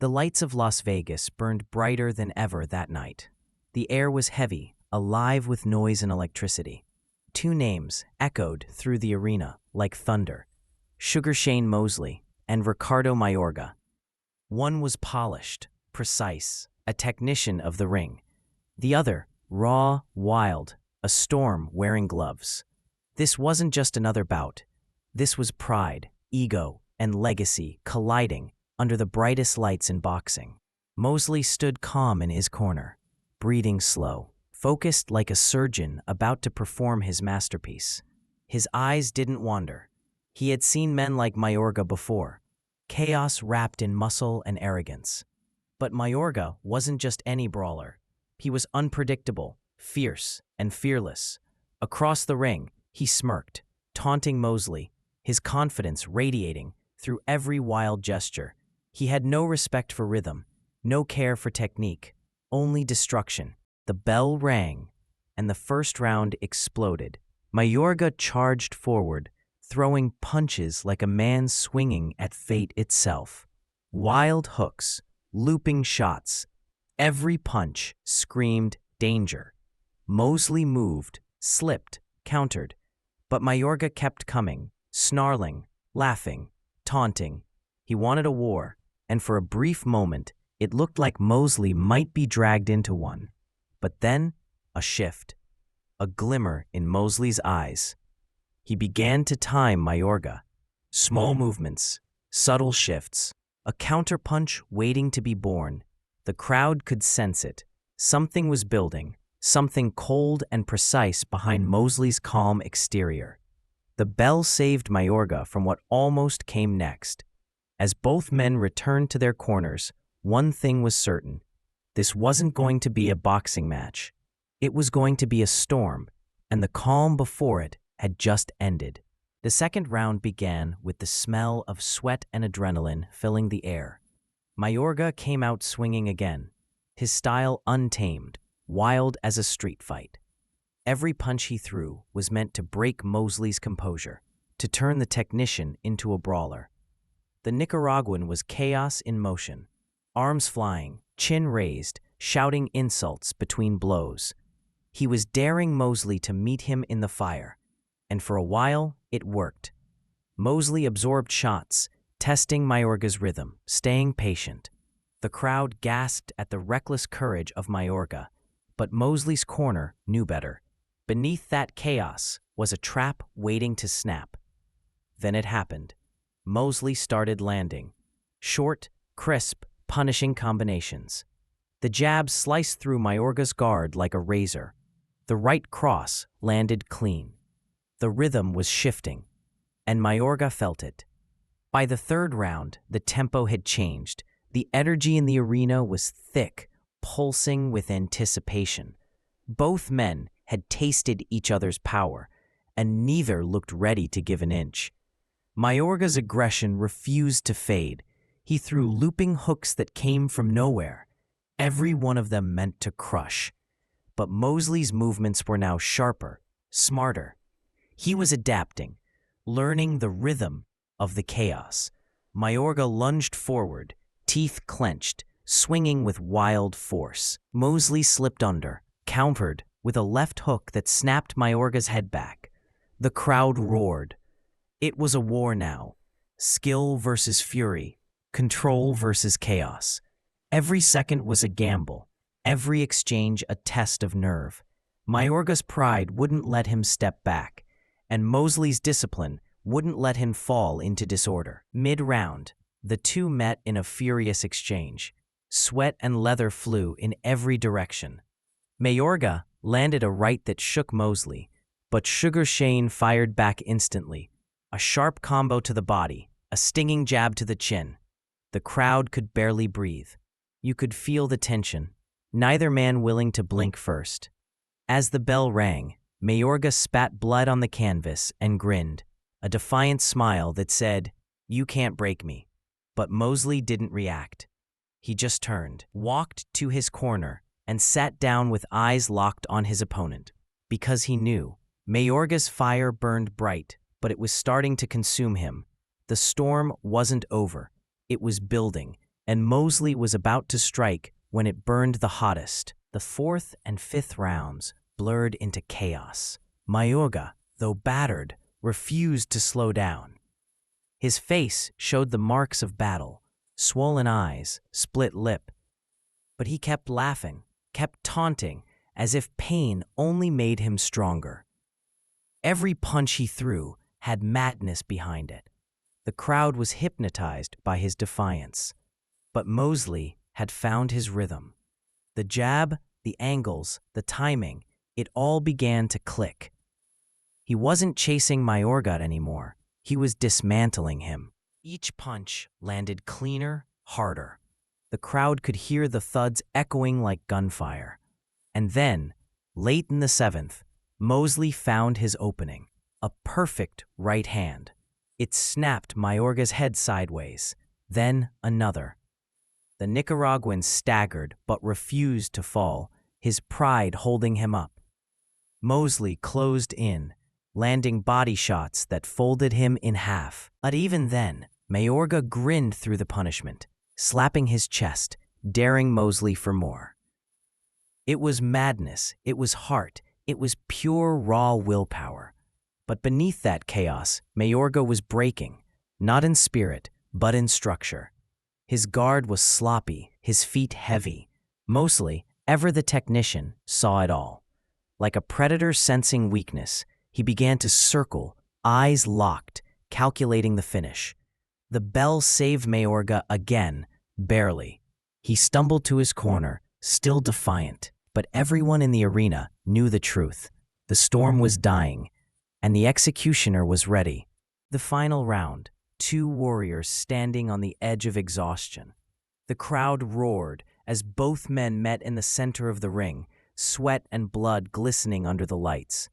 The lights of Las Vegas burned brighter than ever that night. The air was heavy, alive with noise and electricity. Two names echoed through the arena like thunder: Sugar Shane Mosley and Ricardo Mayorga. One was polished, precise, a technician of the ring. The other, raw, wild, a storm wearing gloves. This wasn't just another bout. This was pride, ego, and legacy colliding under the brightest lights in boxing. Mosley stood calm in his corner, breathing slow, focused like a surgeon about to perform his masterpiece. His eyes didn't wander. He had seen men like Mayorga before, chaos wrapped in muscle and arrogance. But Mayorga wasn't just any brawler. He was unpredictable, fierce, and fearless. Across the ring, he smirked, taunting Mosley, his confidence radiating through every wild gesture. He had no respect for rhythm, no care for technique, only destruction. The bell rang, and the first round exploded. Mayorga charged forward, throwing punches like a man swinging at fate itself. Wild hooks, looping shots. Every punch screamed danger. Mosley moved, slipped, countered. But Mayorga kept coming, snarling, laughing, taunting. He wanted a war, and for a brief moment, it looked like Mosley might be dragged into one. But then, a shift, a glimmer in Mosley's eyes. He began to time Mayorga. Small movements, subtle shifts, a counterpunch waiting to be born. The crowd could sense it. Something was building, something cold and precise behind Mosley's calm exterior. The bell saved Mayorga from what almost came next. As both men returned to their corners, one thing was certain. This wasn't going to be a boxing match. It was going to be a storm, and the calm before it had just ended. The second round began with the smell of sweat and adrenaline filling the air. Mayorga came out swinging again, his style untamed, wild as a street fight. Every punch he threw was meant to break Mosley's composure, to turn the technician into a brawler. The Nicaraguan was chaos in motion, arms flying, chin raised, shouting insults between blows. He was daring Mosley to meet him in the fire, and for a while, it worked. Mosley absorbed shots, testing Mayorga's rhythm, staying patient. The crowd gasped at the reckless courage of Mayorga, but Mosley's corner knew better. Beneath that chaos was a trap waiting to snap. Then it happened. Mosley started landing. Short, crisp, punishing combinations. The jab sliced through Mayorga's guard like a razor. The right cross landed clean. The rhythm was shifting, and Mayorga felt it. By the third round, the tempo had changed. The energy in the arena was thick, pulsing with anticipation. Both men had tasted each other's power, and neither looked ready to give an inch. Mayorga's aggression refused to fade. He threw looping hooks that came from nowhere. Every one of them meant to crush. But Mosley's movements were now sharper, smarter. He was adapting, learning the rhythm of the chaos. Mayorga lunged forward, teeth clenched, swinging with wild force. Mosley slipped under, countered with a left hook that snapped Mayorga's head back. The crowd roared. It was a war now. Skill versus fury, control versus chaos. Every second was a gamble, every exchange a test of nerve. Mayorga's pride wouldn't let him step back, and Mosley's discipline wouldn't let him fall into disorder. Mid-round, the two met in a furious exchange. Sweat and leather flew in every direction. Mayorga landed a right that shook Mosley, but Sugar Shane fired back instantly. A sharp combo to the body, a stinging jab to the chin. The crowd could barely breathe. You could feel the tension, neither man willing to blink first. As the bell rang, Mayorga spat blood on the canvas and grinned, a defiant smile that said, "You can't break me." But Mosley didn't react. He just turned, walked to his corner, and sat down with eyes locked on his opponent. Because he knew, Mayorga's fire burned bright, but it was starting to consume him. The storm wasn't over. It was building, and Mosley was about to strike when it burned the hottest. The fourth and fifth rounds blurred into chaos. Mayorga, though battered, refused to slow down. His face showed the marks of battle, swollen eyes, split lip. But he kept laughing, kept taunting, as if pain only made him stronger. Every punch he threw had madness behind it. The crowd was hypnotized by his defiance. But Mosley had found his rhythm. The jab, the angles, the timing, it all began to click. He wasn't chasing Mayorga anymore. He was dismantling him. Each punch landed cleaner, harder. The crowd could hear the thuds echoing like gunfire. And then, late in the seventh, Mosley found his opening. A perfect right hand. It snapped Mayorga's head sideways. Then another. The Nicaraguan staggered but refused to fall, his pride holding him up. Mosley closed in, landing body shots that folded him in half. But even then, Mayorga grinned through the punishment, slapping his chest, daring Mosley for more. It was madness, it was heart, it was pure raw willpower. But beneath that chaos, Mayorga was breaking, not in spirit, but in structure. His guard was sloppy, his feet heavy. Mosley, ever the technician, saw it all. Like a predator sensing weakness, he began to circle, eyes locked, calculating the finish. The bell saved Mayorga again, barely. He stumbled to his corner, still defiant. But everyone in the arena knew the truth. The storm was dying, and the executioner was ready. The final round, two warriors standing on the edge of exhaustion. The crowd roared as both men met in the center of the ring, sweat and blood glistening under the lights.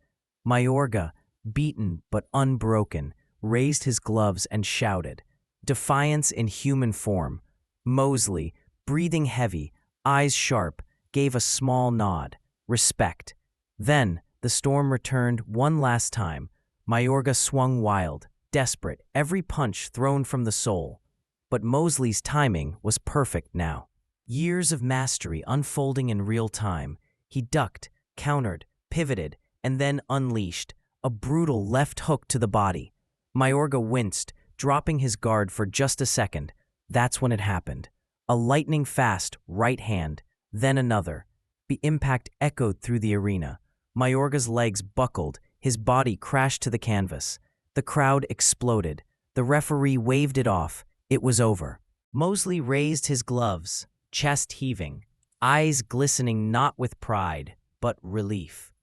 Mayorga, beaten but unbroken, raised his gloves and shouted, defiance in human form. Mosley, breathing heavy, eyes sharp, gave a small nod, respect. Then, the storm returned one last time. Mayorga swung wild, desperate, every punch thrown from the soul. But Mosley's timing was perfect now. Years of mastery unfolding in real time. He ducked, countered, pivoted, and then unleashed a brutal left hook to the body. Mayorga winced, dropping his guard for just a second. That's when it happened. A lightning-fast right hand, then another. The impact echoed through the arena. Mayorga's legs buckled, his body crashed to the canvas. The crowd exploded. The referee waved it off. It was over. Mosley raised his gloves, chest heaving, eyes glistening not with pride, but relief.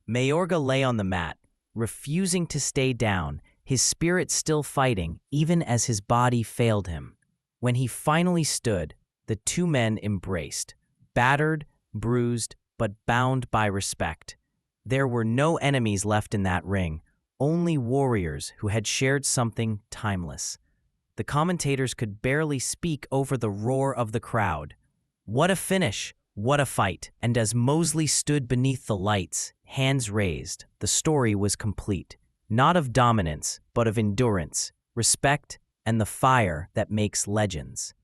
Mayorga lay on the mat, refusing to stay down, his spirit still fighting even as his body failed him. When he finally stood, the two men embraced, battered, bruised, but bound by respect. There were no enemies left in that ring, only warriors who had shared something timeless. The commentators could barely speak over the roar of the crowd. What a finish! What a fight! And as Mosley stood beneath the lights, hands raised, the story was complete. Not of dominance, but of endurance, respect, and the fire that makes legends.